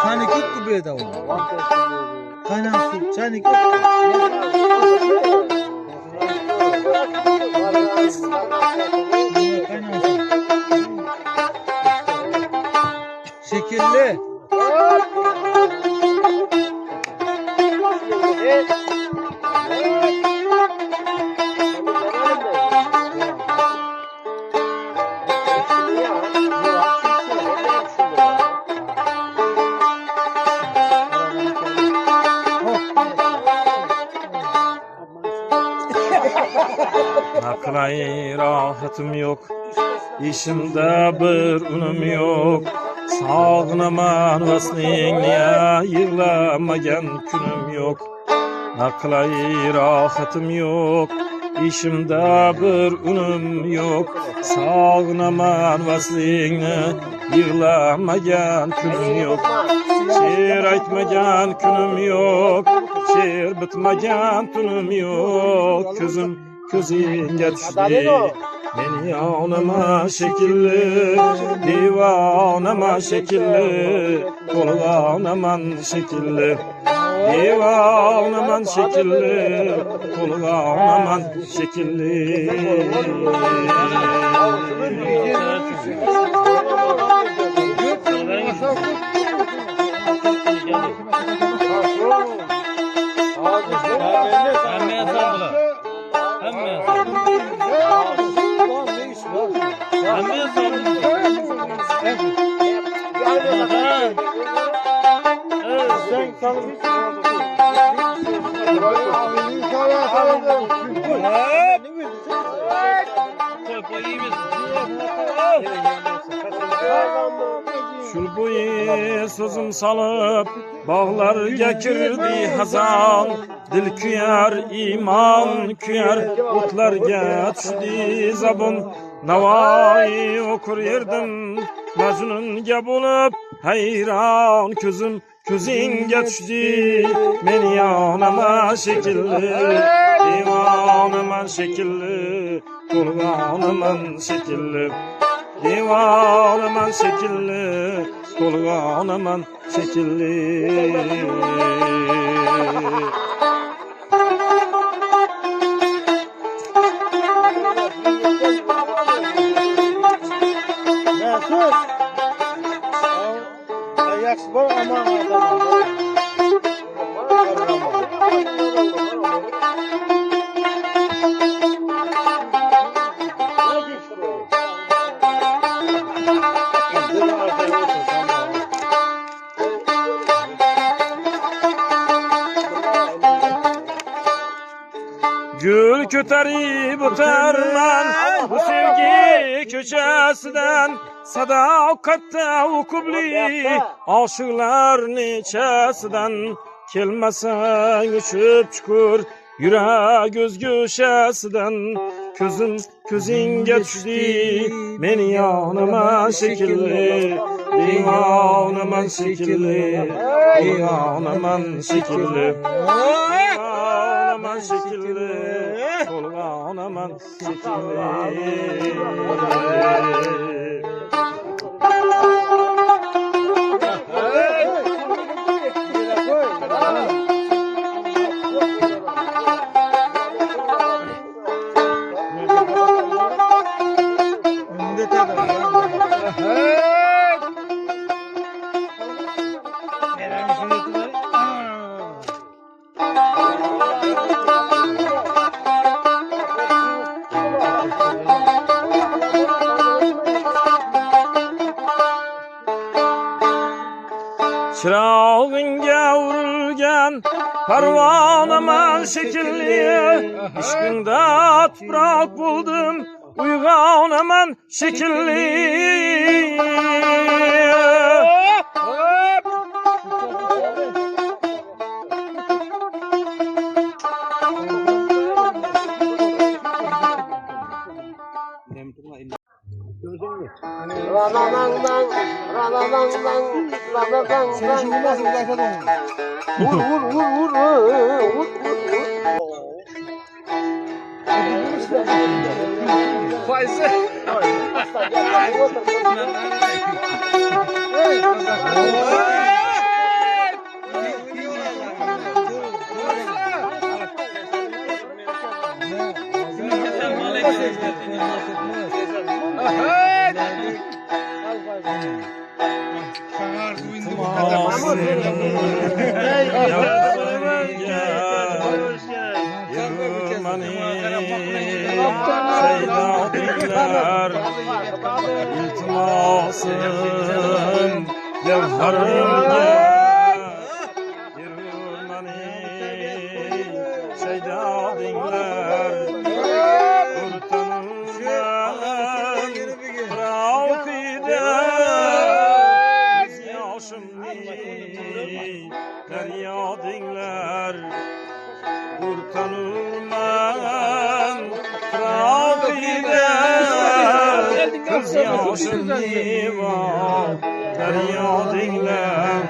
Çaynik yok ki bir de o. Kaynar su, çaynik yok ki. Kaynar su. Şekilli. Nakılay rahatım yok, işimde bir unum yok. Sağınaman vaslinliye yığlamagan günüm yok. Nakılay rahatım yok, işimde bir unum yok. Sağınaman vaslinliye yığlamagan günüm yok. Şiir aytmagan günüm yok, şiir bitmagan tunum yok. Közünge düştü beni yanıma şekilli, divanıma şekilli, kulağınaman şekilli, divanıman şekilli, kulağınaman şekilli. Şul boyu sözüm salıp bağlarga kirdi hazan. Dil kuyar, iman kuyar, otlarga tushdi zabun. Navoiy okur yerdim, Majnunga bulup hayron ko'zim ko'zingga tushdi. Meni yonama şekilli, divonaman şekilli, kulg'onaman şekilli, divonaman şekilli, kulg'onaman şekilli. Yaxshi bol aman Gül köterip öterman bu sevgi köçesinden. Sadaqatda ukubli aşıqlar neçesinden. Kelmasang uçup çukur yürek göz göşesinden. Közingga tushdi meni yonama şekilli, divonaman şekilli, divonaman şekilli, divonaman şekilli, kulg'onaman şekilli. Çırağınga urilgan parvonaman şekilli, ishqingda tuproq bo'ldim uyg'onaman şekilli. Sen şu nasıl başladın? Vur. Faizi. Hey. İltimasın yavharımga yürürmeni şeyda dinler Urtanımdan Frakide Göz yaşımni derya dinler Urtanımdan Frakide Göz yaşımni var derya dinler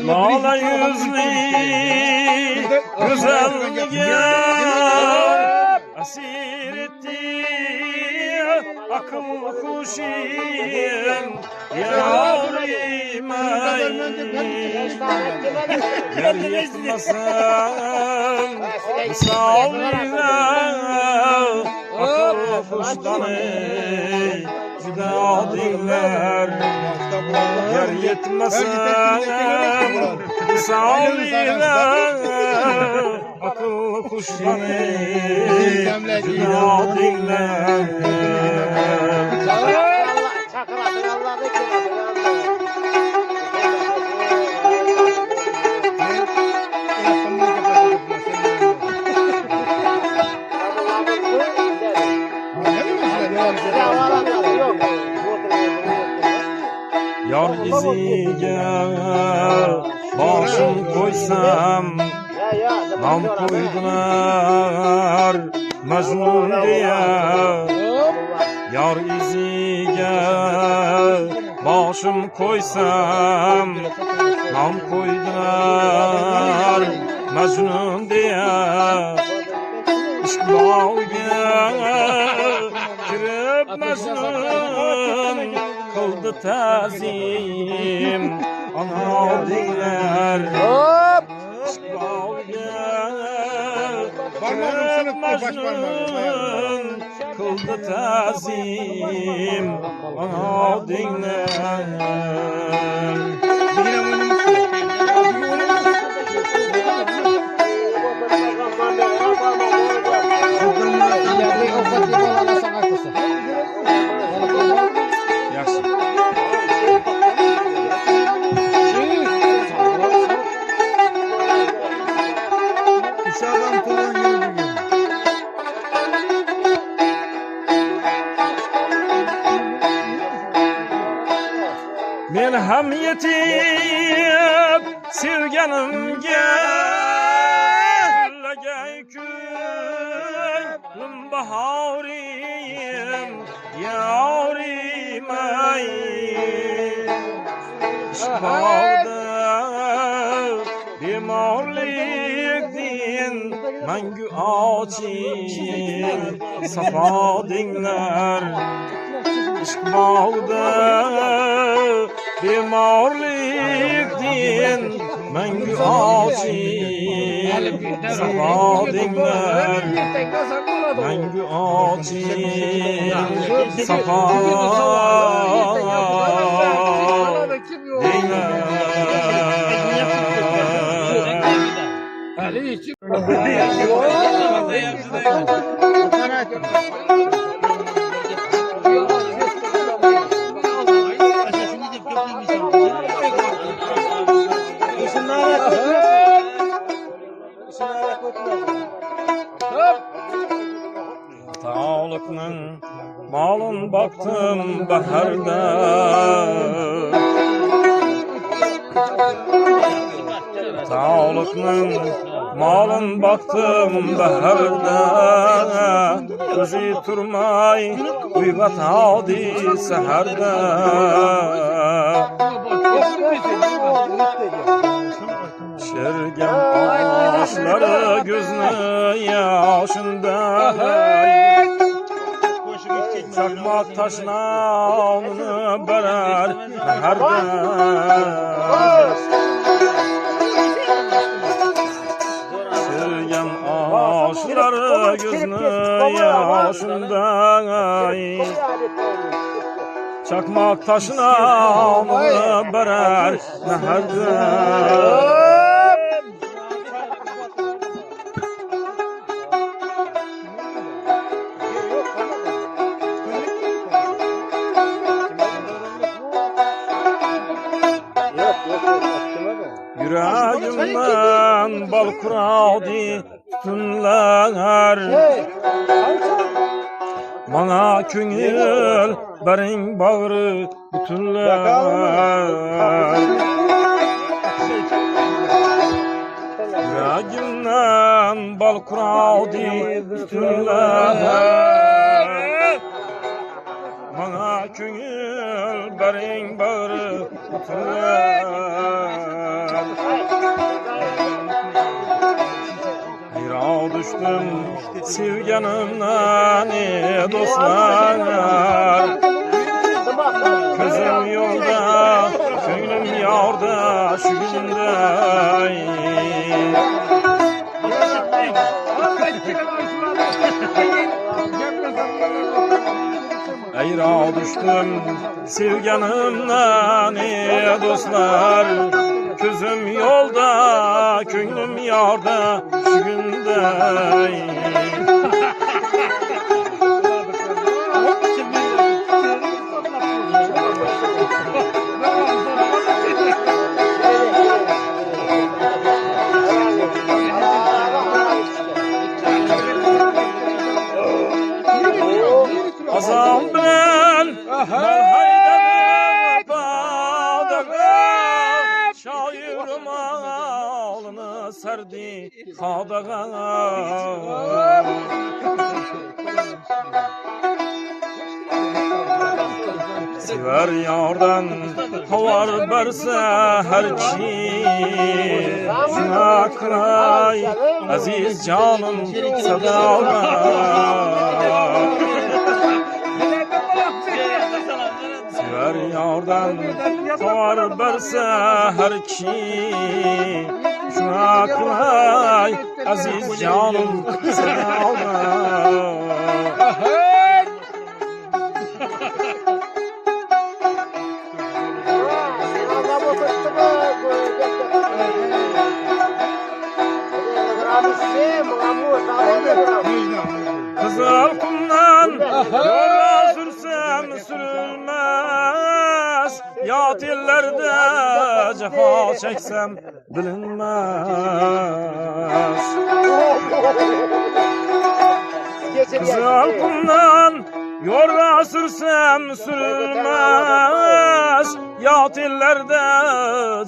Lala yüzlü güzelliğe asir etti akıl kuşim yarim yer yetmesen misaline akıl kuştan juda dinler yer yetmesen misaline akıl kuşları juda dinler Yar iziga boshim qo'ysam nom qo'ydilar Majnun deya Yar iziga boshim qo'ysam nom qo'ydilar Majnun deya ishq bog'iga kirib Majnun qildi ta'zim ana dinlar ishq bog'iga kirib Majnun qildi ta'zim ana dinlar Men ham yetib sevganimga lagay ko'nglim bahorim yorim ay ishbog'da bemorlik din mangu oching safo dinglar ishbog'da bemorlik din mangu oching safo dinglar mangu oching safo Tağlıkның malın baktım baharda Tağlıkның malın baktım baharda Özü turmay uygat aldı seherda Şergen ağaçları gözünü yaşında çakmak taşına onu berer herden. Sürgen aşıları gözünü yaşından, çakmak taşına onu berer herden. Yüreğimden bal kuradı tütünler, bana köngül berin bağrı bütünler. Yüreğimden bal kuradı tütünler, bana köngül berin bağrı bütünler. Hayra düştüm sevganımdan dostlar, gözüm yolda, ko'nglim yorda şu günde. Hayra düştüm sevganımdan dostlar, gözüm yolda, ko'nglim yorda şu günde. Azam bilen haydan bağdaga, şairim ağlını serdi hadaga. Sever yardan havar berse her kim, şuna kıray aziz canım sadalma. Sever yardan havar berse her kim, şuna kıray aziz canım sadalma. Kızıl kumdan yola sürsem sürülmez, yat illerde cefa çeksem bilinmez. Kızıl kumdan yola sürsem sürülmez, yat illerde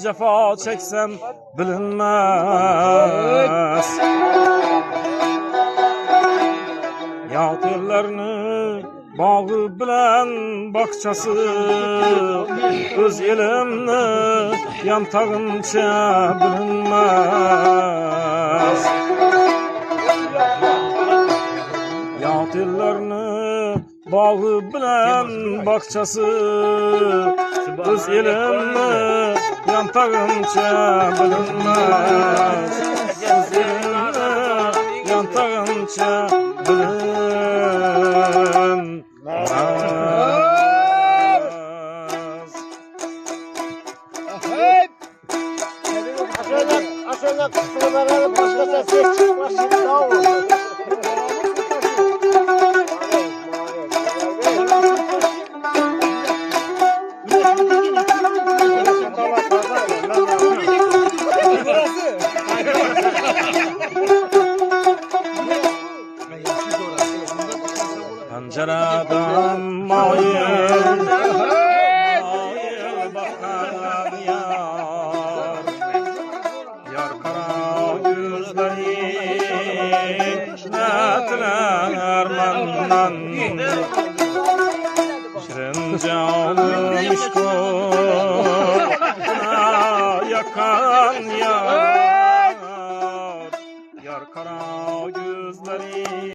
cefa çeksem bilinmez. Yat ellerini bağı bilen bakçası, öz elimni yantağınca bilinmez. Yat ellerini bağı bilen bakçası, öz elimni yantağınca bilinmez. Öz elimni yantağınca bilinmez. Aşağıda kısımlara başka ses çıkmaz, şimdi daha olur. Pencereden mayıl bakan yar, yar kara gözleri netler menden. Şirin canım işkona yakan yar, yar kara gözleri